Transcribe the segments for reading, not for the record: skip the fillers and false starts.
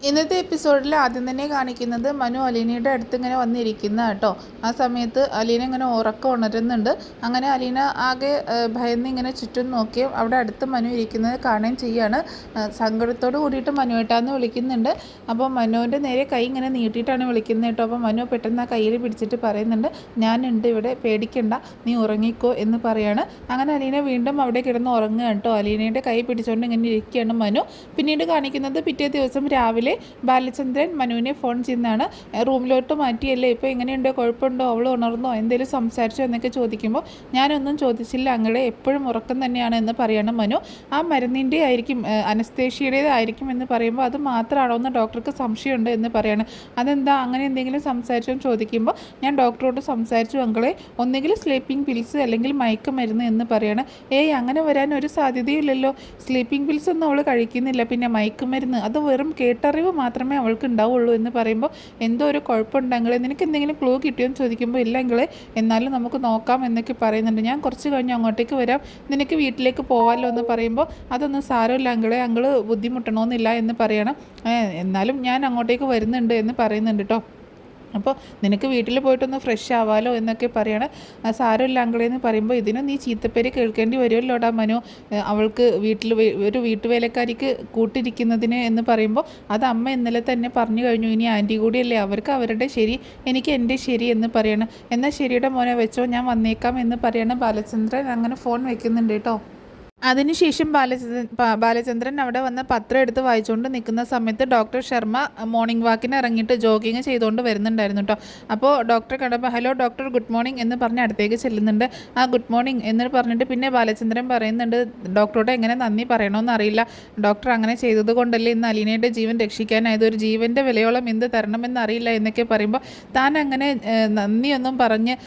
ഇന്നത്തെ എപ്പിസോഡിൽ ആദ്യം തന്നെ കാണിക്കുന്നത് മനു അലീനയുടെ അടുത്ത് ഇങ്ങനെ വന്നിരിക്കുന്ന കേട്ടോ. ആ സമയത്ത് അലീന ഇങ്ങനെ ഉറക്കം ഉണരുന്നുണ്ട്. അങ്ങനെ അലീന ആകെ ഭയന്ന് ഇങ്ങനെ ചുറ്റും നോക്കി അവിടെ അടുത്ത് മനു ഇരിക്കുന്നത് കാണുകയും ചെയ്യാണ്. സങ്കടത്തോട് കൂടിയിട്ട് മനുവേട്ടാന്ന് വിളിക്കുന്നുണ്ട്. അപ്പോൾ മനുവിൻ്റെ നേരെ കൈ ഇങ്ങനെ നീട്ടിയിട്ടാണ് വിളിക്കുന്നത് കേട്ടോ. അപ്പോൾ മനു പെട്ടെന്ന് ആ കയ്യിൽ പിടിച്ചിട്ട് പറയുന്നുണ്ട്, ഞാനുണ്ട് ഇവിടെ, പേടിക്കണ്ട, നീ ഉറങ്ങിക്കോ എന്ന് പറയാണ്. അങ്ങനെ അലീന വീണ്ടും അവിടെ കിടന്ന് ഉറങ്ങുക കേട്ടോ. അലീനയുടെ കൈ പിടിച്ചുകൊണ്ട് ഇങ്ങനെ ഇരിക്കുകയാണ് മനു. പിന്നീട് കാണിക്കുന്നത് പിറ്റേ ദിവസം രാവിലെ ബാലചന്ദ്രൻ മനുവിനെ ഫോൺ ചെയ്യുന്നതാണ്. റൂമിലോട്ട് മാറ്റിയല്ലേ, ഇപ്പോൾ എങ്ങനെയുണ്ടോ, കുഴപ്പമുണ്ടോ, അവൾ ഉണർന്നോ, എന്തെങ്കിലും സംസാരിച്ചോ എന്നൊക്കെ ചോദിക്കുമ്പോൾ ഞാനൊന്നും ചോദിച്ചില്ല അങ്ങളെ, എപ്പോഴും ഉറക്കം തന്നെയാണ് എന്ന് പറയണം മനു. ആ മരുന്നിൻ്റെ ആയിരിക്കും, അനസ്തേഷ്യയുടേതായിരിക്കും എന്ന് പറയുമ്പോൾ അത് മാത്രമാണോ എന്ന് ഡോക്ടർക്ക് സംശയമുണ്ട് എന്ന് പറയണം. അതെന്താ അങ്ങനെ എന്തെങ്കിലും സംസാരിച്ചോ എന്ന് ചോദിക്കുമ്പോൾ ഞാൻ ഡോക്ടറോട് സംസാരിച്ചു അങ്ങളെ, ഒന്നുകിൽ സ്ലീപ്പിംഗ് പിൽസ് അല്ലെങ്കിൽ മയക്കുമരുന്ന് എന്ന് പറയണം. ഏയ് അങ്ങനെ വരാൻ ഒരു സാധ്യതയില്ലല്ലോ, സ്ലീപ്പിംഗ് പിൽസ് ഒന്നും അവൾ കഴിക്കുന്നില്ല, പിന്നെ മയക്കുമരുന്ന് അത് വെറും കേട്ടറിവ് മാത്രമേ അവൾക്ക് ഉണ്ടാവുള്ളൂ എന്ന് പറയുമ്പോൾ എന്തോ ഒരു കുഴപ്പമുണ്ടെങ്കിൽ നിനക്ക് എന്തെങ്കിലും ക്ലൂ കിട്ടിയോ എന്ന് ചോദിക്കുമ്പോൾ ഇല്ലെങ്കിൽ എന്നാലും നമുക്ക് നോക്കാം എന്നൊക്കെ പറയുന്നുണ്ട്. ഞാൻ കുറച്ച് കഴിഞ്ഞ് അങ്ങോട്ടേക്ക് വരാം, നിനക്ക് വീട്ടിലേക്ക് പോകാമല്ലോ എന്ന് പറയുമ്പോൾ അതൊന്നും സാരമില്ല അങ്കിള് ബുദ്ധിമുട്ടണമെന്നില്ല എന്ന് പറയണം. എന്നാലും ഞാൻ അങ്ങോട്ടേക്ക് വരുന്നുണ്ട് എന്ന് പറയുന്നുണ്ട് കേട്ടോ. അപ്പോൾ നിനക്ക് വീട്ടിൽ പോയിട്ടൊന്ന് ഫ്രഷ് ആവാമല്ലോ എന്നൊക്കെ പറയണം. സാരമില്ല അങ്കിളെന്ന് പറയുമ്പോൾ ഇതിന് നീ ചീത്തപ്പേര് കേൾക്കേണ്ടി വരുമല്ലോടാ മനു, അവൾക്ക് വീട്ടിൽ ഒരു വീട്ടുവേലക്കാരിക്ക് കൂട്ടിരിക്കുന്നതിന് എന്ന് പറയുമ്പോൾ അത് അമ്മ ഇന്നലെ തന്നെ പറഞ്ഞു കഴിഞ്ഞു, ഇനി ആൻറ്റി കൂടിയല്ലേ, അവർക്ക് അവരുടെ ശരി, എനിക്ക് എൻ്റെ ശരി എന്ന് പറയണം. എന്നാൽ ശരിയുടെ മോനെ വെച്ചോ, ഞാൻ വന്നേക്കാം എന്ന് പറയണം. ബാലചന്ദ്രൻ അങ്ങനെ ഫോൺ വെക്കുന്നുണ്ട് കേട്ടോ. അതിനുശേഷം ബാലചന്ദ്രൻ അവിടെ വന്ന് പത്രം എടുത്ത് വായിച്ചുകൊണ്ട് നിൽക്കുന്ന സമയത്ത് ഡോക്ടർ ശർമ്മ മോർണിംഗ് വാക്കിന് ഇറങ്ങിയിട്ട് ജോഗിങ് ചെയ്തുകൊണ്ട് വരുന്നുണ്ടായിരുന്നു കേട്ടോ. അപ്പോൾ ഡോക്ടറെ കണ്ടപ്പോൾ ഹലോ ഡോക്ടർ ഗുഡ് മോർണിംഗ് എന്ന് പറഞ്ഞ് അടുത്തേക്ക് ചെല്ലുന്നുണ്ട്. ആ ഗുഡ് മോർണിംഗ് എന്ന് പറഞ്ഞിട്ട് പിന്നെ ബാലചന്ദ്രൻ പറയുന്നുണ്ട്, ഡോക്ടറോട് എങ്ങനെ നന്ദി പറയണമെന്ന് അറിയില്ല, ഡോക്ടർ അങ്ങനെ ചെയ്തത് കൊണ്ടല്ലേ ഇന്ന് അലീനയുടെ ജീവൻ രക്ഷിക്കാനായത്, ഒരു ജീവൻ്റെ വിലയോളം എന്ത് തരണമെന്ന് അറിയില്ല എന്നൊക്കെ പറയുമ്പോൾ താൻ അങ്ങനെ നന്ദിയൊന്നും പറഞ്ഞ്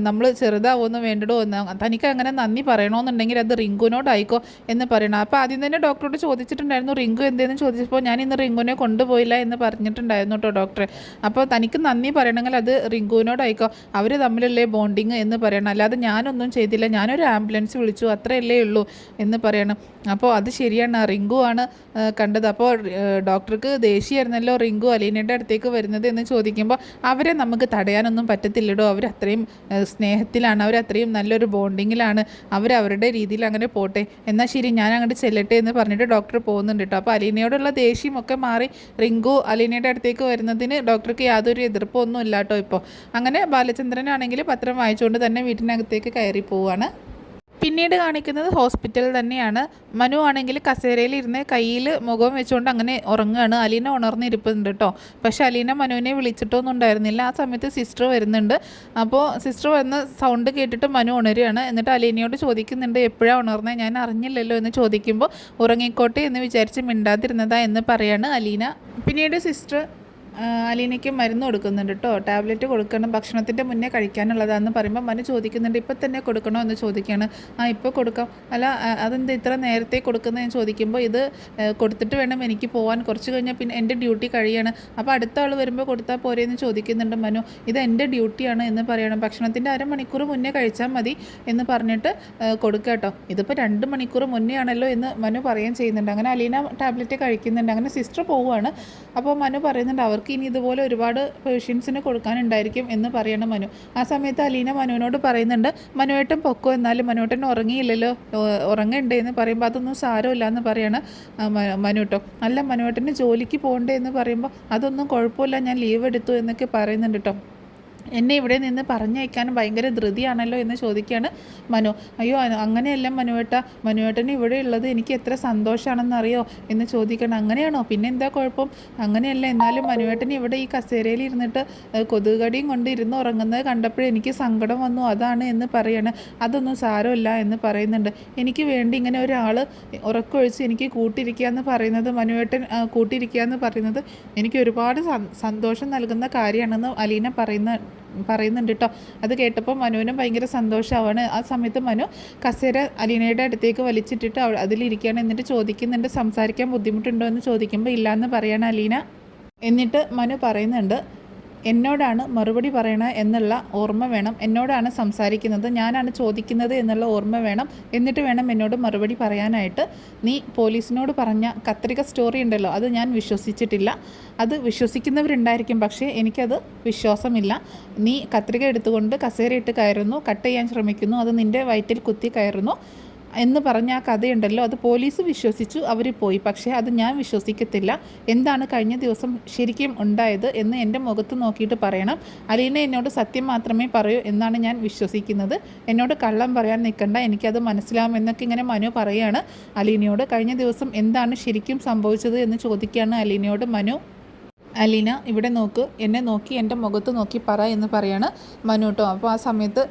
നമ്മൾ ചെറുതാവുമെന്ന് വേണ്ടിടോ, തനിക്ക് അങ്ങനെ നന്ദി പറയണമെന്നുണ്ടെങ്കിൽ അത് റിങ്കുവിനോടായി എന്ന് പറയണം. അപ്പോൾ ആദ്യം തന്നെ ഡോക്ടറോട് ചോദിച്ചിട്ടുണ്ടായിരുന്നു റിങ്കു എന്തെന്ന് ചോദിച്ചപ്പോൾ ഞാൻ ഇന്ന് റിങ്കുവിനെ കൊണ്ടുപോയില്ല എന്ന് പറഞ്ഞിട്ടുണ്ടായിരുന്നു കേട്ടോ ഡോക്ടർ. അപ്പോൾ തനിക്ക് നന്ദി പറയണമെങ്കിൽ അത് റിങ്കുവിനോടായിക്കോ, അവർ തമ്മിലല്ലേ ബോണ്ടിങ് എന്ന് പറയണം, അല്ലാതെ ഞാനൊന്നും ചെയ്തില്ല, ഞാനൊരു ആംബുലൻസ് വിളിച്ചു അത്രയല്ലേ ഉള്ളൂ എന്ന് പറയണം. അപ്പോൾ അത് ശരിയാണ്, റിങ്കു ആണ് കണ്ടത്. അപ്പോൾ ഡോക്ടർക്ക് ദേഷ്യമായിരുന്നല്ലോ റിങ്കു അലീനയുടെ അടുത്തേക്ക് വരുന്നത് എന്ന് ചോദിക്കുമ്പോൾ അവരെ നമുക്ക് തടയാനൊന്നും പറ്റത്തില്ലടോ, അവരത്രയും സ്നേഹത്തിലാണ്, അവരത്രയും നല്ലൊരു ബോണ്ടിങ്ങിലാണ്, അവരവരുടെ രീതിയിൽ അങ്ങനെ പോട്ടെ, എന്നാൽ ശരി ഞാൻ അങ്ങോട്ട് ചെല്ലട്ടെ എന്ന് പറഞ്ഞിട്ട് ഡോക്ടർ പോകുന്നുണ്ട് കേട്ടോ. അപ്പോൾ അലീനയോടുള്ള ദേഷ്യമൊക്കെ മാറി റിങ്കു അലീനയുടെ അടുത്തേക്ക് വരുന്നതിന് ഡോക്ടർക്ക് യാതൊരു എതിർപ്പൊന്നും ഇല്ല കേട്ടോ. ഇപ്പോൾ അങ്ങനെ ബാലചന്ദ്രനാണെങ്കിൽ പത്രം വായിച്ചുകൊണ്ട് തന്നെ വീട്ടിനകത്തേക്ക് കയറി പോവുകയാണ്. പിന്നീട് കാണിക്കുന്നത് ഹോസ്പിറ്റൽ തന്നെയാണ്. മനു ആണെങ്കിൽ കസേരയിൽ ഇരുന്ന് കയ്യിൽ മുഖം വെച്ചുകൊണ്ട് അങ്ങനെ ഉറങ്ങുകയാണ്. അലീന ഉണർന്നിരിപ്പുണ്ട് കേട്ടോ. പക്ഷേ അലീന മനുവിനെ വിളിച്ചിട്ടൊന്നും ഉണ്ടായിരുന്നില്ല. ആ സമയത്ത് സിസ്റ്റർ വരുന്നുണ്ട്. അപ്പോൾ സിസ്റ്റർ വന്ന് സൗണ്ട് കേട്ടിട്ട് മനു ഉണരുകയാണ്. എന്നിട്ട് അലീനയോട് ചോദിക്കുന്നുണ്ട് എപ്പോഴാണ് ഉണർന്നത്, ഞാൻ അറിഞ്ഞില്ലല്ലോ എന്ന് ചോദിക്കുമ്പോൾ ഉറങ്ങിക്കോട്ടെ എന്ന് വിചാരിച്ച് മിണ്ടാതിരുന്നതാ എന്ന് പറയാണ് അലീന. പിന്നീട് സിസ്റ്റർ അലീനയ്ക്ക് മരുന്ന് കൊടുക്കുന്നുണ്ട് കേട്ടോ, ടാബ്ലറ്റ് കൊടുക്കണം, ഭക്ഷണത്തിൻ്റെ മുന്നേ കഴിക്കാനുള്ളതാണെന്ന് പറയുമ്പോൾ മനു ചോദിക്കുന്നുണ്ട് ഇപ്പം തന്നെ കൊടുക്കണോ എന്ന് ചോദിക്കുകയാണ്. ഇപ്പോൾ കൊടുക്കാം, അല്ല അതെന്താ ഇത്ര നേരത്തെ കൊടുക്കുന്നതെന്ന് ചോദിക്കുമ്പോൾ ഇത് കൊടുത്തിട്ട് വേണം എനിക്ക് പോകാൻ, കുറച്ച് കഴിഞ്ഞാൽ പിന്നെ എൻ്റെ ഡ്യൂട്ടി കഴിയാണ്, അപ്പോൾ അടുത്ത ആൾ വരുമ്പോൾ കൊടുത്താൽ പോരെ എന്ന് ചോദിക്കുന്നുണ്ട് മനു. ഇത് എൻ്റെ ഡ്യൂട്ടിയാണ് എന്ന് പറയണം, ഭക്ഷണത്തിൻ്റെ അരമണിക്കൂർ മുന്നേ കഴിച്ചാൽ മതി എന്ന് പറഞ്ഞിട്ട് കൊടുക്കുക കേട്ടോ. ഇതിപ്പോൾ 2 മണിക്കൂർ മുന്നേ ആണല്ലോ എന്ന് മനു പറയുകയും ചെയ്യുന്നുണ്ട്. അങ്ങനെ അലീന ടാബ്ലറ്റ് കഴിക്കുന്നുണ്ട്. അങ്ങനെ സിസ്റ്റർ പോവുകയാണ്. അപ്പോൾ മനു പറയുന്നുണ്ട് അവർക്ക് ഇനി ഇതുപോലെ ഒരുപാട് പേഷ്യൻസിന് കൊടുക്കാനുണ്ടായിരിക്കും എന്ന് പറയണം മനു. ആ സമയത്ത് അലീന മനുവിനോട് പറയുന്നുണ്ട് മനുവേട്ടൻ പൊക്കോ, എന്നാലും മനുവേട്ടൻ ഉറങ്ങിയില്ലല്ലോ, ഉറങ്ങണ്ടേ എന്ന് പറയുമ്പോൾ അതൊന്നും സാരമില്ല എന്ന് പറയണം മനു കേട്ടോ. അല്ല മനുവേട്ടന് ജോലിക്ക് പോകണ്ടേ എന്ന് പറയുമ്പോൾ അതൊന്നും കുഴപ്പമില്ല, ഞാൻ ലീവ് എടുത്തു എന്നൊക്കെ പറയുന്നുണ്ട് കേട്ടോ. എന്നെ ഇവിടെ നിന്ന് പറഞ്ഞയക്കാനും ഭയങ്കര ധൃതിയാണല്ലോ എന്ന് ചോദിക്കുകയാണ് മനു. അയ്യോ അങ്ങനെയല്ല മനുവേട്ടന് ഇവിടെ ഉള്ളത് എനിക്ക് എത്ര സന്തോഷമാണെന്നറിയോ എന്ന് ചോദിക്കണം. അങ്ങനെയാണോ, പിന്നെ എന്താ കുഴപ്പം, അങ്ങനെയല്ല, എന്നാലും മനുവേട്ടൻ ഇവിടെ ഈ കസേരയിൽ ഇരുന്നിട്ട് കൊതുകടിയും കൊണ്ട് ഇരുന്ന് ഉറങ്ങുന്നത് കണ്ടപ്പോഴേ എനിക്ക് സങ്കടം വന്നു, അതാണ് എന്ന് പറയണം. അതൊന്നും സാരമില്ല എന്ന് പറയുന്നുണ്ട്. എനിക്ക് വേണ്ടി ഇങ്ങനെ ഒരാൾ ഉറക്കമൊഴിച്ച് എനിക്ക് കൂട്ടിരിക്കുക എന്ന് പറയുന്നത്, മനുവേട്ടൻ കൂട്ടിരിക്കുക എന്ന് പറയുന്നത് എനിക്ക് ഒരുപാട് സന്തോഷം നൽകുന്ന കാര്യമാണെന്ന് അലീന പറയുന്നുണ്ട് കേട്ടോ. അത് കേട്ടപ്പോൾ മനുവിനും ഭയങ്കര സന്തോഷമാവാണ്. ആ സമയത്ത് മനു കസേര അലീനയുടെ അടുത്തേക്ക് വലിച്ചിട്ടിട്ട് അതിലിരിക്കുകയാണ്. എന്നിട്ട് ചോദിക്കുന്നുണ്ട് സംസാരിക്കാൻ ബുദ്ധിമുട്ടുണ്ടോ എന്ന് ചോദിക്കുമ്പോൾ ഇല്ലയെന്ന് പറയാണ് അലീന. എന്നിട്ട് മനു പറയുന്നുണ്ട് എന്നോടാണ് മറുപടി പറയണ എന്നുള്ള ഓർമ്മ വേണം, എന്നോടാണ് സംസാരിക്കുന്നത്, ഞാനാണ് ചോദിക്കുന്നത് എന്നുള്ള ഓർമ്മ വേണം, എന്നിട്ട് വേണം എന്നോട് മറുപടി പറയാനായിട്ട്. നീ പോലീസിനോട് പറഞ്ഞ കത്രിക സ്റ്റോറി ഉണ്ടല്ലോ, അത് ഞാൻ വിശ്വസിച്ചിട്ടില്ല. അത് വിശ്വസിക്കുന്നവരുണ്ടായിരിക്കും, പക്ഷേ എനിക്കത് വിശ്വാസമില്ല. നീ കത്രിക എടുത്തുകൊണ്ട് കസേരയിട്ട് കയറുന്നു, കട്ട് ചെയ്യാൻ ശ്രമിക്കുന്നു, അത് നിൻ്റെ വയറ്റിൽ കുത്തി കയറുന്നു എന്ന് പറഞ്ഞ ആ കഥയുണ്ടല്ലോ, അത് പോലീസ് വിശ്വസിച്ചു, അവർ പോയി. പക്ഷേ അത് ഞാൻ വിശ്വസിക്കത്തില്ല. എന്താണ് കഴിഞ്ഞ ദിവസം ശരിക്കും ഉണ്ടായത് എന്ന് എൻ്റെ മുഖത്ത് നോക്കിയിട്ട് പറയണം. അലീന എന്നോട് സത്യം മാത്രമേ പറയൂ എന്നാണ് ഞാൻ വിശ്വസിക്കുന്നത്. എന്നോട് കള്ളം പറയാൻ നിൽക്കണ്ട, എനിക്കത് മനസ്സിലാവും എന്നൊക്കെ ഇങ്ങനെ മനു പറയുകയാണ് അലീനയോട്. കഴിഞ്ഞ ദിവസം എന്താണ് ശരിക്കും സംഭവിച്ചത് എന്ന് ചോദിക്കുകയാണ് അലീനയോട് മനു. അലീന ഇവിടെ നോക്ക്, എന്നെ നോക്കി എൻ്റെ മുഖത്ത് നോക്കി പറ എന്ന് പറയാണ് മനു കേട്ടോ. അപ്പോൾ ആ സമയത്ത്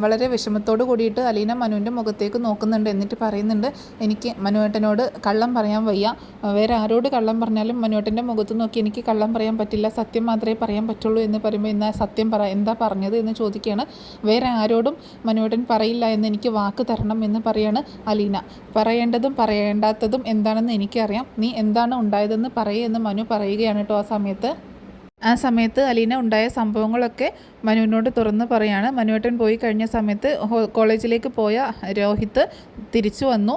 വളരെ വിഷമത്തോട് കൂടിയിട്ട് അലീന മനുവിൻ്റെ മുഖത്തേക്ക് നോക്കുന്നുണ്ട്. എന്നിട്ട് പറയുന്നുണ്ട്, എനിക്ക് മനുവേട്ടനോട് കള്ളം പറയാൻ വയ്യ, വേറെ ആരോട് കള്ളം പറഞ്ഞാലും മനുവേട്ടൻ്റെ മുഖത്ത് നോക്കി എനിക്ക് കള്ളം പറയാൻ പറ്റില്ല, സത്യം മാത്രമേ പറയാൻ പറ്റുള്ളൂ എന്ന് പറയുമ്പോൾ എന്നാൽ സത്യം എന്താ പറഞ്ഞത് എന്ന് ചോദിക്കുകയാണ്. വേറെ ആരോടും മനുവേട്ടൻ പറയില്ല എന്ന് എനിക്ക് വാക്ക് തരണം എന്ന് പറയാണ് അലീന. പറയേണ്ടതും പറയേണ്ടാത്തതും എന്താണെന്ന് എനിക്കറിയാം, നീ എന്താണ് ഉണ്ടായതെന്ന് എന്ന് മനു പറയുകയാണ് കേട്ടോ. ആ സമയത്ത് അലീന ഉണ്ടായ സംഭവങ്ങളൊക്കെ മനുവിനോട് തുറന്ന് പറയാണ്. മനുവേട്ടൻ പോയി കഴിഞ്ഞ സമയത്ത് കോളേജിലേക്ക് പോയ രോഹിത്ത് തിരിച്ചു വന്നു.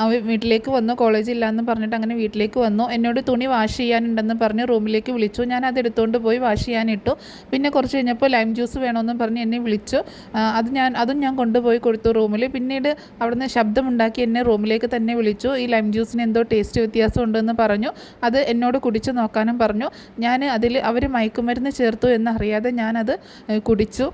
അവൻ വീട്ടിലേക്ക് വന്നു, കോളേജില്ലാന്ന് പറഞ്ഞിട്ട് അങ്ങനെ വീട്ടിലേക്ക് വന്നു. എന്നോട് തുണി വാഷ് ചെയ്യാനുണ്ടെന്ന് പറഞ്ഞ് റൂമിലേക്ക് വിളിച്ചു. ഞാൻ അത് എടുത്തുകൊണ്ട് പോയി വാഷ് ചെയ്യാനിട്ടു. പിന്നെ കുറച്ച് കഴിഞ്ഞപ്പോൾ ലൈം ജ്യൂസ് വേണമെന്ന് പറഞ്ഞ് എന്നെ വിളിച്ചു. അതും ഞാൻ കൊണ്ടുപോയി കൊടുത്തു റൂമിൽ. പിന്നീട് അവിടുന്ന് ശബ്ദമുണ്ടാക്കി എന്നെ റൂമിലേക്ക് തന്നെ വിളിച്ചു. ഈ ലൈം ജ്യൂസിന് എന്തോ ടേസ്റ്റ് വ്യത്യാസം ഉണ്ടെന്ന് പറഞ്ഞു. അത് എന്നോട് കുടിച്ച് നോക്കാനും പറഞ്ഞു. ഞാൻ അതിൽ അവർ മയക്കുമരുന്ന് ചേർത്തു എന്നറിയാതെ ഞാനത് കുടിച്ചു.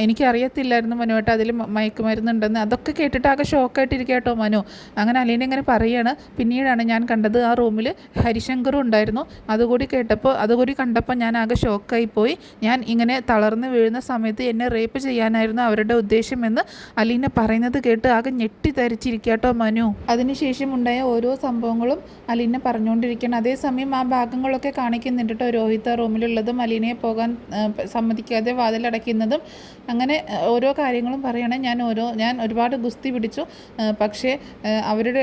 എനിക്കറിയത്തില്ലായിരുന്നു മനുവേട്ട അതിൽ മയക്കുമരുന്നുണ്ടെന്ന്. അതൊക്കെ കേട്ടിട്ട് ആകെ ഷോക്കായിട്ടിരിക്കുക കേട്ടോ മനു. അങ്ങനെ അലീന ഇങ്ങനെ പറയുകയാണ്. പിന്നീടാണ് ഞാൻ കണ്ടത് ആ റൂമിൽ ഹരിശങ്കറും ഉണ്ടായിരുന്നു. അതുകൂടി കണ്ടപ്പോൾ ഞാൻ ആകെ ഷോക്കായിപ്പോയി. ഞാൻ ഇങ്ങനെ തളർന്ന് വീഴുന്ന സമയത്ത് എന്നെ റേപ്പ് ചെയ്യാനായിരുന്നു അവരുടെ ഉദ്ദേശമെന്ന് അലീന പറയുന്നത് കേട്ട് ആകെ ഞെട്ടിത്തരിച്ചിരിക്കുക കേട്ടോ മനു. അതിനുശേഷം ഉണ്ടായ ഓരോ സംഭവങ്ങളും അലീന പറഞ്ഞുകൊണ്ടിരിക്കുകയാണ്. അതേസമയം ആ ഭാഗങ്ങളൊക്കെ കാണിക്കുന്നുണ്ട് കേട്ടോ. രോഹിത് റൂമിലുള്ളതും അലീനയെ പോകാൻ സമ്മതിക്കാതെ വാതിലടയ്ക്കുന്നതും അങ്ങനെ ഓരോ കാര്യങ്ങളും പറയണേ. ഞാൻ ഒരുപാട് ഗുസ്തി പിടിച്ചു, പക്ഷേ അവരുടെ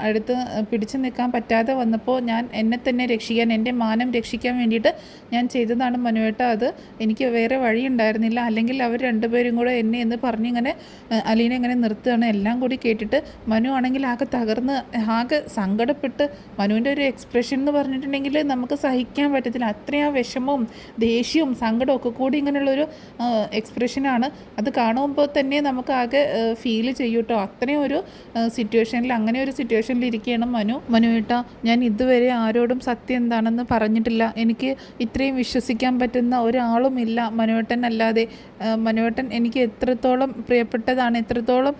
അടുത്ത് പിടിച്ചു നിൽക്കാൻ പറ്റാതെ വന്നപ്പോൾ ഞാൻ എന്നെ തന്നെ രക്ഷിക്കാൻ, എൻ്റെ മാനം രക്ഷിക്കാൻ വേണ്ടിയിട്ട് ഞാൻ ചെയ്തതാണ് മനുവേട്ട. അത് എനിക്ക് വേറെ വഴി ഉണ്ടായിരുന്നില്ല. അല്ലെങ്കിൽ അവർ രണ്ടുപേരും കൂടെ എന്നെ എന്ന് പറഞ്ഞിങ്ങനെ അലീന ഇങ്ങനെ നിർത്തുകയാണ്. എല്ലാം കൂടി കേട്ടിട്ട് മനു ആണെങ്കിൽ ആകെ തകർന്ന് ആകെ സങ്കടപ്പെട്ട്, മനുവിൻ്റെ ഒരു എക്സ്പ്രഷൻ എന്ന് പറഞ്ഞിട്ടുണ്ടെങ്കിൽ നമുക്ക് സഹിക്കാൻ പറ്റത്തില്ല. അത്രയും ആ വിഷമവും ദേഷ്യവും സങ്കടവും ഒക്കെ കൂടി ഇങ്ങനെയുള്ളൊരു എക്സ്പ്രഷനാണ്. അത് കാണുമ്പോൾ തന്നെ നമുക്ക് ആകെ ഫീൽ ചെയ്യും കേട്ടോ. അത്രയും ഒരു അങ്ങനെ ഒരു സിറ്റുവേഷനിൽ ഇരിക്കുകയാണ് മനുവേട്ട. ഞാൻ ഇതുവരെ ആരോടും സത്യം എന്താണെന്ന് പറഞ്ഞിട്ടില്ല. എനിക്ക് ഇത്രയും വിശ്വസിക്കാൻ പറ്റുന്ന ഒരാളുമില്ല മനുവേട്ടൻ അല്ലാതെ. മനുവേട്ടൻ എനിക്ക് എത്രത്തോളം പ്രിയപ്പെട്ടതാണ്, എത്രത്തോളം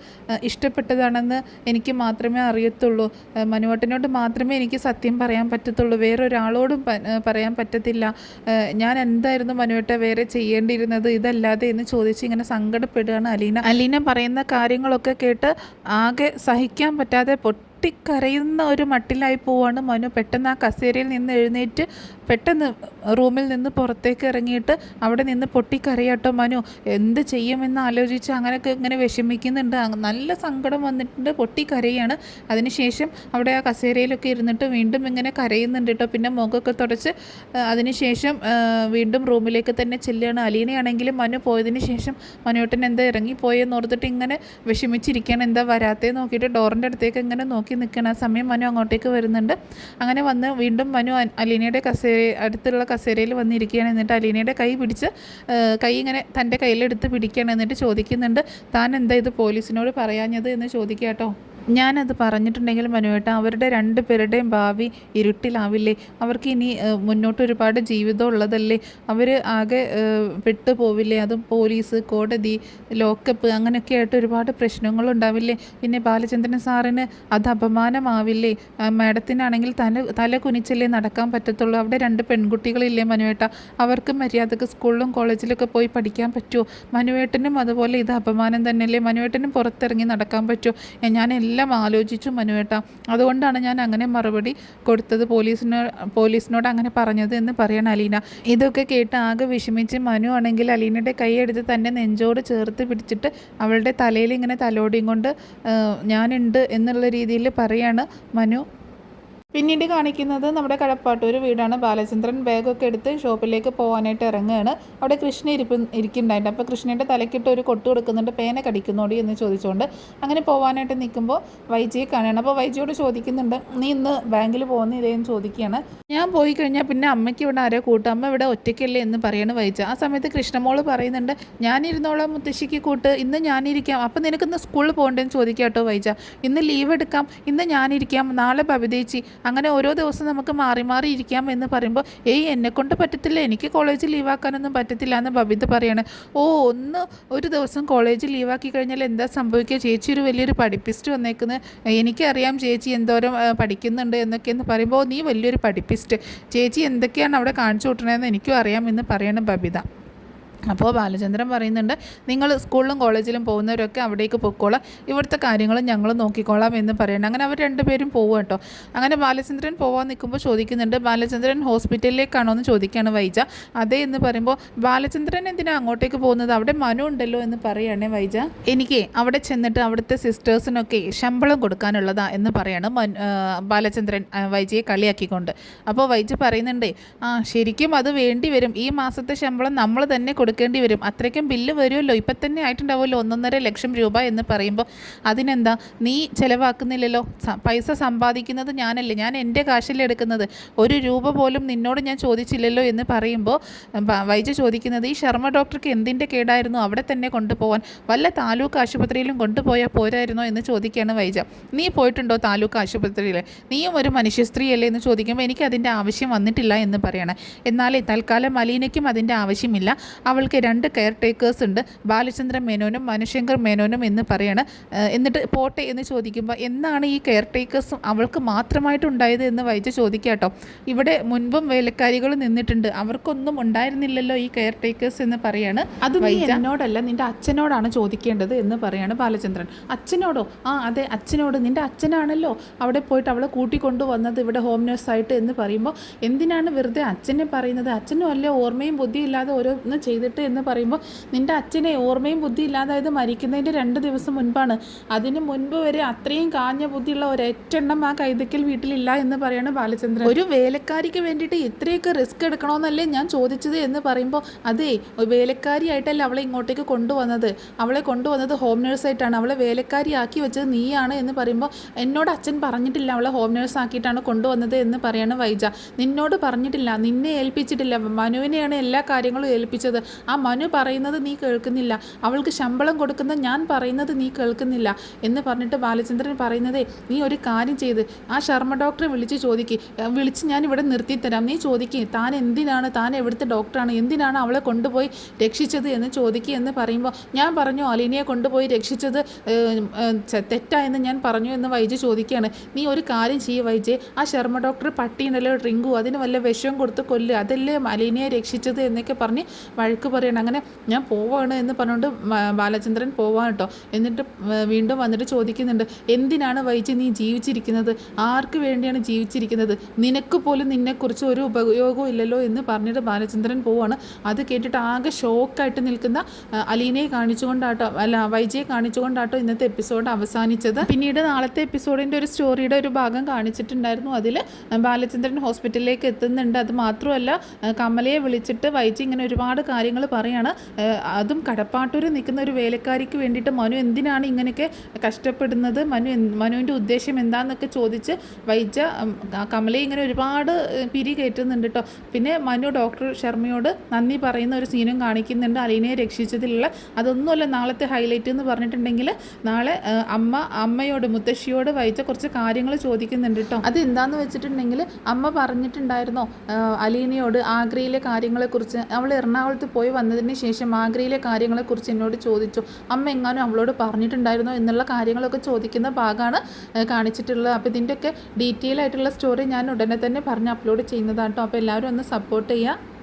ഇഷ്ടപ്പെട്ടതാണെന്ന് എനിക്ക് മാത്രമേ അറിയത്തുള്ളൂ. മനുവേട്ടനോട് മാത്രമേ എനിക്ക് സത്യം പറയാൻ പറ്റത്തുള്ളൂ, വേറൊരാളോടും പറയാൻ പറ്റത്തില്ല. ഞാൻ എന്തായിരുന്നു മനുവേട്ട വേറെ ചെയ്യേണ്ടിയിരുന്നത് ഇതല്ലാതെ എന്ന് ചോദിച്ച് ഇങ്ങനെ സങ്കടപ്പെടുകയാണ് അലീന പറയുന്ന കാര്യങ്ങളൊക്കെ കേട്ട് ആകെ സഹിക്കാൻ പറ്റാതെ പൊട്ടിക്കരയുന്ന ഒരു മട്ടിലായി പോവാണ് മനു. പെട്ടെന്ന് ആ കസേരയിൽ നിന്ന് എഴുന്നേറ്റ് പെട്ടെന്ന് റൂമിൽ നിന്ന് പുറത്തേക്ക് ഇറങ്ങിയിട്ട് അവിടെ നിന്ന് പൊട്ടിക്കരയാട്ടോ മനു. എന്ത് ചെയ്യുമെന്ന് ആലോചിച്ച് അങ്ങനെയൊക്കെ ഇങ്ങനെ വിഷമിക്കുന്നുണ്ട്. നല്ല സങ്കടം വന്നിട്ടുണ്ട്, പൊട്ടിക്കരയാണ്. അതിനുശേഷം അവിടെ ആ കസേരയിലൊക്കെ ഇരുന്നിട്ട് വീണ്ടും ഇങ്ങനെ കരയുന്നുണ്ട് കേട്ടോ. പിന്നെ മുഖമൊക്കെ തുടച്ച് അതിനുശേഷം വീണ്ടും റൂമിലേക്ക് തന്നെ ചെല്ലുകയാണ്. അലീനയാണെങ്കിലും മനു പോയതിന് ശേഷം മനുവേട്ടൻ എന്താ ഇറങ്ങിപ്പോയെന്ന് ഓർത്തിട്ട് ഇങ്ങനെ വിഷമിച്ചിരിക്കുകയാണ്. എന്താ വരാത്തേ നോക്കിയിട്ട് ഡോറിൻ്റെ അടുത്തേക്ക് ഇങ്ങനെ നോക്കി നിൽക്കണം. ആ സമയം മനു അങ്ങോട്ടേക്ക് വരുന്നുണ്ട്. അങ്ങനെ വന്ന് വീണ്ടും മനു അലീനയുടെ അടുത്തുള്ള കസേരയിൽ വന്നിരിക്കുകയാണ്. എന്നിട്ട് അലീനയുടെ കൈ ഇങ്ങനെ തൻ്റെ കയ്യിലെടുത്ത് പിടിക്കുകയാണ്. എന്നിട്ട് ചോദിക്കുന്നുണ്ട്, താൻ എന്താ ഇത് പോലീസിനോട് പറയാഞ്ഞത് എന്ന് ചോദിക്കുക കേട്ടോ. ഞാനത് പറഞ്ഞിട്ടുണ്ടെങ്കിൽ മനുവേട്ട അവരുടെ രണ്ടുപേരുടെയും ഭാവി ഇരുട്ടിലാവില്ലേ? അവർക്ക് ഇനി മുന്നോട്ട് ഒരുപാട് ജീവിതം ഉള്ളതല്ലേ? അവർ ആകെ പെട്ടുപോവില്ലേ? അതും പോലീസ്, കോടതി, ലോക്കപ്പ് അങ്ങനെയൊക്കെ ആയിട്ട് ഒരുപാട് പ്രശ്നങ്ങളുണ്ടാവില്ലേ? പിന്നെ ബാലചന്ദ്രൻ സാറിന് അത് അപമാനമാവില്ലേ? മാഡത്തിനാണെങ്കിൽ തല കുനിച്ചല്ലേ നടക്കാൻ പറ്റത്തുള്ളൂ? അവിടെ രണ്ട് പെൺകുട്ടികളില്ലേ മനുവേട്ട? അവർക്ക് മര്യാദക്ക് സ്കൂളിലും കോളേജിലൊക്കെ പോയി പഠിക്കാൻ പറ്റുമോ? മനുവേട്ടനും അതുപോലെ ഇത് അപമാനം തന്നെയല്ലേ? മനുവേട്ടനും പുറത്തിറങ്ങി നടക്കാൻ പറ്റുമോ? ഞാൻ എല്ലാം ആലോചിച്ചു മനുവേട്ട. അതുകൊണ്ടാണ് ഞാൻ അങ്ങനെ മറുപടി കൊടുത്തത്, പോലീസിനോട് അങ്ങനെ പറഞ്ഞത് എന്ന് പറയണം അലീന. ഇതൊക്കെ കേട്ട് ആകെ വിഷമിച്ച് മനു ആണെങ്കിൽ അലീനയുടെ കൈയെടുത്ത് തന്നെ നെഞ്ചോട് ചേർത്ത് പിടിച്ചിട്ട് അവളുടെ തലയിൽ ഇങ്ങനെ തലോടിയും കൊണ്ട് ഞാനുണ്ട് എന്നുള്ള രീതിയിൽ പറയാണ് മനു. പിന്നീട് കാണിക്കുന്നത് നമ്മുടെ കടപ്പാട്ടൂർ വീടാണ്. ബാലചന്ദ്രൻ ബാഗൊക്കെ എടുത്ത് ഷോപ്പിലേക്ക് പോകാനായിട്ട് ഇറങ്ങുകയാണ്. അവിടെ കൃഷ്ണ ഇരിക്കുന്നുണ്ടായിട്ട്. അപ്പോൾ കൃഷ്ണൻ്റെ തലക്കിട്ട് ഒരു കൊട്ട് കൊടുക്കുന്നുണ്ട്, പേന കടിക്കുന്നോടി എന്ന് ചോദിച്ചുകൊണ്ട്. അങ്ങനെ പോകാനായിട്ട് നിൽക്കുമ്പോൾ വൈജിയെ കാണുകയാണ്. അപ്പോൾ വൈജിയോട് ചോദിക്കുന്നുണ്ട്, നീ ഇന്ന് ബാങ്കിൽ പോകുന്നില്ലേ എന്ന് ചോദിക്കുകയാണ്. ഞാൻ പോയി കഴിഞ്ഞാൽ പിന്നെ അമ്മയ്ക്ക് ഇവിടെ ആരോ കൂട്ടും, അമ്മ ഇവിടെ ഒറ്റയ്ക്കല്ലേ എന്ന് പറയാണ് വൈജ. ആ സമയത്ത് കൃഷ്ണമോള് പറയുന്നുണ്ട്, ഞാനിരുന്നോളാം മുത്തശ്ശിക്ക് കൂട്ട്, ഇന്ന് ഞാനിരിക്കാം. അപ്പം നിനക്കിന്ന് സ്കൂളിൽ പോകണ്ടേന്ന് ചോദിക്കാം കേട്ടോ വൈജ. ഇന്ന് ലീവ് എടുക്കാം, ഇന്ന് ഞാനിരിക്കാം, നാളെ ബബിതേച്ചി, അങ്ങനെ ഓരോ ദിവസം നമുക്ക് മാറി മാറി ഇരിക്കാം എന്ന് പറയുമ്പോൾ, എന്നെക്കൊണ്ട് പറ്റത്തില്ല, എനിക്ക് കോളേജ് ലീവാക്കാനൊന്നും പറ്റത്തില്ല എന്ന് ബബിത പറയാണ്. ഒരു ദിവസം കോളേജ് ലീവാക്കി കഴിഞ്ഞാൽ എന്താ സംഭവിക്കുക? ചേച്ചി ഒരു വലിയൊരു പഠിപ്പിസ്റ്റ് വന്നേക്കുന്നത്, എനിക്കറിയാം ചേച്ചി എന്തോരം പഠിക്കുന്നുണ്ട് എന്നൊക്കെയെന്ന് പറയുമ്പോൾ, നീ വലിയൊരു പഠിപ്പിസ്റ്റ്, ചേച്ചി എന്തൊക്കെയാണ് അവിടെ കാണിച്ചു കൂട്ടണതെന്ന് എനിക്കും അറിയാം എന്ന് പറയണം ബബിത. അപ്പോൾ ബാലചന്ദ്രൻ പറയുന്നുണ്ട്, നിങ്ങൾ സ്കൂളിലും കോളേജിലും പോകുന്നവരൊക്കെ അവിടേക്ക് പൊക്കോളാം, ഇവിടുത്തെ കാര്യങ്ങൾ ഞങ്ങൾ നോക്കിക്കോളാം എന്ന് പറയണം. അങ്ങനെ അവർ രണ്ടുപേരും പോകും കേട്ടോ. അങ്ങനെ ബാലചന്ദ്രൻ പോകാൻ നിൽക്കുമ്പോൾ ചോദിക്കുന്നുണ്ട്, ബാലചന്ദ്രൻ ഹോസ്പിറ്റലിലേക്കാണോ എന്ന് ചോദിക്കുകയാണ് വൈജ. അതേ എന്ന് പറയുമ്പോൾ, ബാലചന്ദ്രൻ എന്തിനാണ് അങ്ങോട്ടേക്ക് പോകുന്നത്, അവിടെ മനു ഉണ്ടല്ലോ എന്ന് പറയുകയാണേ വൈജ. എനിക്ക് അവിടെ ചെന്നിട്ട് അവിടുത്തെ സിസ്റ്റേഴ്സിനൊക്കെ ശമ്പളം കൊടുക്കാനുള്ളതാ എന്ന് പറയാണ് ബാലചന്ദ്രൻ വൈജയെ കളിയാക്കിക്കൊണ്ട്. അപ്പോൾ വൈജ പറയുന്നുണ്ട്, ശരിക്കും അത് വേണ്ടി വരും, ഈ മാസത്തെ ശമ്പളം നമ്മൾ തന്നെ കൊടുക്കേണ്ടി വരും, അത്രയ്ക്കും ബില്ല് വരുമല്ലോ, ഇപ്പം തന്നെ ആയിട്ടുണ്ടാവുമല്ലോ 1.5 ലക്ഷം രൂപ എന്ന് പറയുമ്പോൾ, അതിനെന്താ നീ ചിലവാക്കുന്നില്ലല്ലോ, പൈസ സമ്പാദിക്കുന്നത് ഞാനല്ലേ, ഞാൻ എൻ്റെ കാശല്ലേ എടുക്കുന്നത്, 1 രൂപ പോലും നിന്നോട് ഞാൻ ചോദിച്ചില്ലല്ലോ എന്ന് പറയുമ്പോൾ വൈജ ചോദിക്കുന്നത്, ഈ ശർമ്മ ഡോക്ടർക്ക് എന്തിൻ്റെ കേടായിരുന്നു അവിടെ തന്നെ കൊണ്ടുപോകാൻ, വല്ല താലൂക്ക് ആശുപത്രിയിലും കൊണ്ടുപോയാൽ പോരായിരുന്നോ എന്ന് ചോദിക്കുകയാണ് വൈജ. നീ പോയിട്ടുണ്ടോ താലൂക്ക് ആശുപത്രിയിൽ, നീയും ഒരു മനുഷ്യ സ്ത്രീയല്ലേ എന്ന് ചോദിക്കുമ്പോൾ, എനിക്ക് അതിൻ്റെ ആവശ്യം വന്നിട്ടില്ല എന്ന് പറയണം. എന്നാലേ തൽക്കാലം അലീനയ്ക്കും അതിൻ്റെ ആവശ്യമില്ല, അവൾക്ക് 2 കെയർ ടേക്കേഴ്സ് ഉണ്ട്, ബാലചന്ദ്രൻ മേനോനും മനുശങ്കർ മേനോനും എന്ന് പറയാണ്. എന്നിട്ട് പോട്ടെ എന്ന് ചോദിക്കുമ്പോൾ, എന്നാണ് ഈ കെയർ ടേക്കേഴ്സും അവൾക്ക് മാത്രമായിട്ടുണ്ടായത് എന്ന് വൈജ ചോദിക്കുക കേട്ടോ. ഇവിടെ മുൻപും വേലക്കാരികൾ നിന്നിട്ടുണ്ട്, അവർക്കൊന്നും ഉണ്ടായിരുന്നില്ലല്ലോ ഈ കെയർ ടേക്കേഴ്സ് എന്ന് പറയാണ്. അത് നീ എന്നോടല്ല നിൻ്റെ അച്ഛനോടാണ് ചോദിക്കേണ്ടത് എന്ന് പറയാണ് ബാലചന്ദ്രൻ. അച്ഛനോടോ? അതെ അച്ഛനോട്, നിൻ്റെ അച്ഛനാണല്ലോ അവിടെ പോയിട്ട് അവളെ കൂട്ടിക്കൊണ്ടുവന്നത് ഇവിടെ ഹോം നേഴ്സായിട്ട് എന്ന് പറയുമ്പോൾ, എന്തിനാണ് വെറുതെ അച്ഛനെ പറയുന്നത്, അച്ഛനും അല്ലേ ഓർമ്മയും ബുദ്ധിയും ഇല്ലാതെ ഓരോന്ന് ചെയ്തിട്ട് എന്ന് പറയുമ്പോൾ, നിൻ്റെ അച്ഛനെ ഓർമ്മയും ബുദ്ധി ഇല്ലാതായത് മരിക്കുന്നതിൻ്റെ 2 ദിവസം മുൻപാണ്, അതിന് മുൻപ് വരെ അത്രയും കാഞ്ഞ ബുദ്ധിയുള്ള ഒരൊറ്റെണ്ണം ആ കൈതക്കൽ വീട്ടിലില്ല എന്ന് പറയാണ് ബാലചന്ദ്രൻ. ഒരു വേലക്കാരിക്ക് വേണ്ടിയിട്ട് ഇത്രയൊക്കെ റിസ്ക് എടുക്കണമെന്നല്ലേ ഞാൻ ചോദിച്ചത് എന്ന് പറയുമ്പോൾ, അതേ വേലക്കാരിയായിട്ടല്ല അവളെ ഇങ്ങോട്ടേക്ക് കൊണ്ടുവന്നത്, അവളെ കൊണ്ടുവന്നത് ഹോം നേഴ്സായിട്ടാണ്, അവളെ വേലക്കാരിയാക്കി വെച്ചത് നീയാണ് എന്ന് പറയുമ്പോൾ, എന്നോട് അച്ഛൻ പറഞ്ഞിട്ടില്ല അവളെ ഹോം നേഴ്സ് ആക്കിയിട്ടാണ് കൊണ്ടുവന്നത് എന്ന് പറയാണ് വൈജ. നിന്നോട് പറഞ്ഞിട്ടില്ല, നിന്നെ ഏൽപ്പിച്ചിട്ടില്ല, മനുവിനെയാണ് എല്ലാ കാര്യങ്ങളും ഏൽപ്പിച്ചത്, ആ മനു പറയുന്നത് നീ കേൾക്കുന്നില്ല, അവൾക്ക് ശമ്പളം കൊടുക്കുന്ന ഞാൻ പറയുന്നത് നീ കേൾക്കുന്നില്ല എന്ന് പറഞ്ഞിട്ട് ബാലചന്ദ്രൻ പറയുന്നത്, നീ ഒരു കാര്യം ചെയ്ത് ആ ശർമ്മ ഡോക്ടറെ വിളിച്ച് ഞാൻ ഇവിടെ നിർത്തിത്തരാം, നീ ചോദിക്കുക താൻ എന്തിനാണ്, താൻ എവിടുത്തെ ഡോക്ടറാണ്, എന്തിനാണ് അവളെ കൊണ്ടുപോയി രക്ഷിച്ചത് എന്ന് ചോദിക്കുക എന്ന് പറയുമ്പോൾ, ഞാൻ പറഞ്ഞു അലീനയെ കൊണ്ടുപോയി രക്ഷിച്ചത് തെറ്റായെന്ന് ഞാൻ പറഞ്ഞു എന്ന് വൈജ ചോദിക്കുകയാണ്. നീ ഒരു കാര്യം ചെയ്യുക വൈജെ, ആ ശർമ്മ ഡോക്ടർ പട്ടിയുണ്ടല്ലോ ഡ്രിങ്കു, അതിന് വല്ല വിഷം കൊടുത്ത് കൊല്ലുക, അതല്ലേ അലീനയെ രക്ഷിച്ചത് എന്നൊക്കെ പറഞ്ഞ് വഴക്ക് പറയണം. അങ്ങനെ ഞാൻ പോവാണ് എന്ന് പറഞ്ഞുകൊണ്ട് ബാലചന്ദ്രൻ പോവാൻ കേട്ടോ. എന്നിട്ട് വീണ്ടും വന്നിട്ട് ചോദിക്കുന്നുണ്ട്, എന്തിനാണ് വൈജി നീ ജീവിച്ചിരിക്കുന്നത്, ആർക്ക് വേണ്ടിയാണ് ജീവിച്ചിരിക്കുന്നത്, നിനക്ക് പോലും നിന്നെക്കുറിച്ച് ഒരു ഉപയോഗവും ഇല്ലല്ലോ എന്ന് പറഞ്ഞിട്ട് ബാലചന്ദ്രൻ പോവാണ്. അത് കേട്ടിട്ട് ആകെ ഷോക്കായിട്ട് നിൽക്കുന്ന അലീനയെ കാണിച്ചുകൊണ്ടാട്ടോ, വൈജയെ കാണിച്ചുകൊണ്ടാട്ടോ ഇന്നത്തെ എപ്പിസോഡ് അവസാനിച്ചത്. പിന്നീട് നാളത്തെ എപ്പിസോഡിൻ്റെ ഒരു സ്റ്റോറിയുടെ ഒരു ഭാഗം കാണിച്ചിട്ടുണ്ടായിരുന്നു. അതിൽ ബാലചന്ദ്രൻ ഹോസ്പിറ്റലിലേക്ക് എത്തുന്നുണ്ട്. അത് മാത്രമല്ല കമലയെ വിളിച്ചിട്ട് വൈജി ഇങ്ങനെ ഒരുപാട് കാര്യങ്ങൾ പറയാണ്. അതും കടപ്പാട്ടൂർ നിൽക്കുന്ന ഒരു വേലക്കാരിക്ക് വേണ്ടിയിട്ട് മനു എന്തിനാണ് ഇങ്ങനെയൊക്കെ കഷ്ടപ്പെടുന്നത്, മനുവിൻ്റെ ഉദ്ദേശം എന്താണെന്നൊക്കെ ചോദിച്ച് വൈജ കമലയെ ഇങ്ങനെ ഒരുപാട് പിരി കയറ്റുന്നുണ്ട് കേട്ടോ. പിന്നെ മനു ഡോക്ടർ ശർമ്മയോട് നന്ദി പറയുന്ന ഒരു സീനും കാണിക്കുന്നുണ്ട് അലീനയെ രക്ഷിച്ചതിലുള്ള. അതൊന്നുമല്ല നാളത്തെ ഹൈലൈറ്റ് എന്ന് പറഞ്ഞിട്ടുണ്ടെങ്കിൽ, നാളെ അമ്മയോട് മുത്തശ്ശിയോട് വൈജ കുറച്ച് കാര്യങ്ങൾ ചോദിക്കുന്നുണ്ട് കേട്ടോ. അത് എന്താണെന്ന് വെച്ചിട്ടുണ്ടെങ്കിൽ, അമ്മ പറഞ്ഞിട്ടുണ്ടായിരുന്നോ അലീനയോട് ആഗ്രയിലെ കാര്യങ്ങളെക്കുറിച്ച്, അവൾ എറണാകുളത്ത് പോയി വന്നതിന് ശേഷം ആഗ്രയിലെ കാര്യങ്ങളെക്കുറിച്ച് എന്നോട് ചോദിച്ചു, അമ്മ എങ്ങാനും അവളോട് പറഞ്ഞിട്ടുണ്ടായിരുന്നോ എന്നുള്ള കാര്യങ്ങളൊക്കെ ചോദിക്കുന്ന ഭാഗമാണ് കാണിച്ചിട്ടുള്ളത്. അപ്പോൾ ഇതിൻ്റെയൊക്കെ ഡീറ്റെയിൽ ആയിട്ടുള്ള സ്റ്റോറി ഞാൻ ഉടനെ തന്നെ പറഞ്ഞ് അപ്ലോഡ് ചെയ്യുന്നതാണ് കേട്ടോ. അപ്പോൾ എല്ലാവരും ഒന്ന് സപ്പോർട്ട് ചെയ്യുക.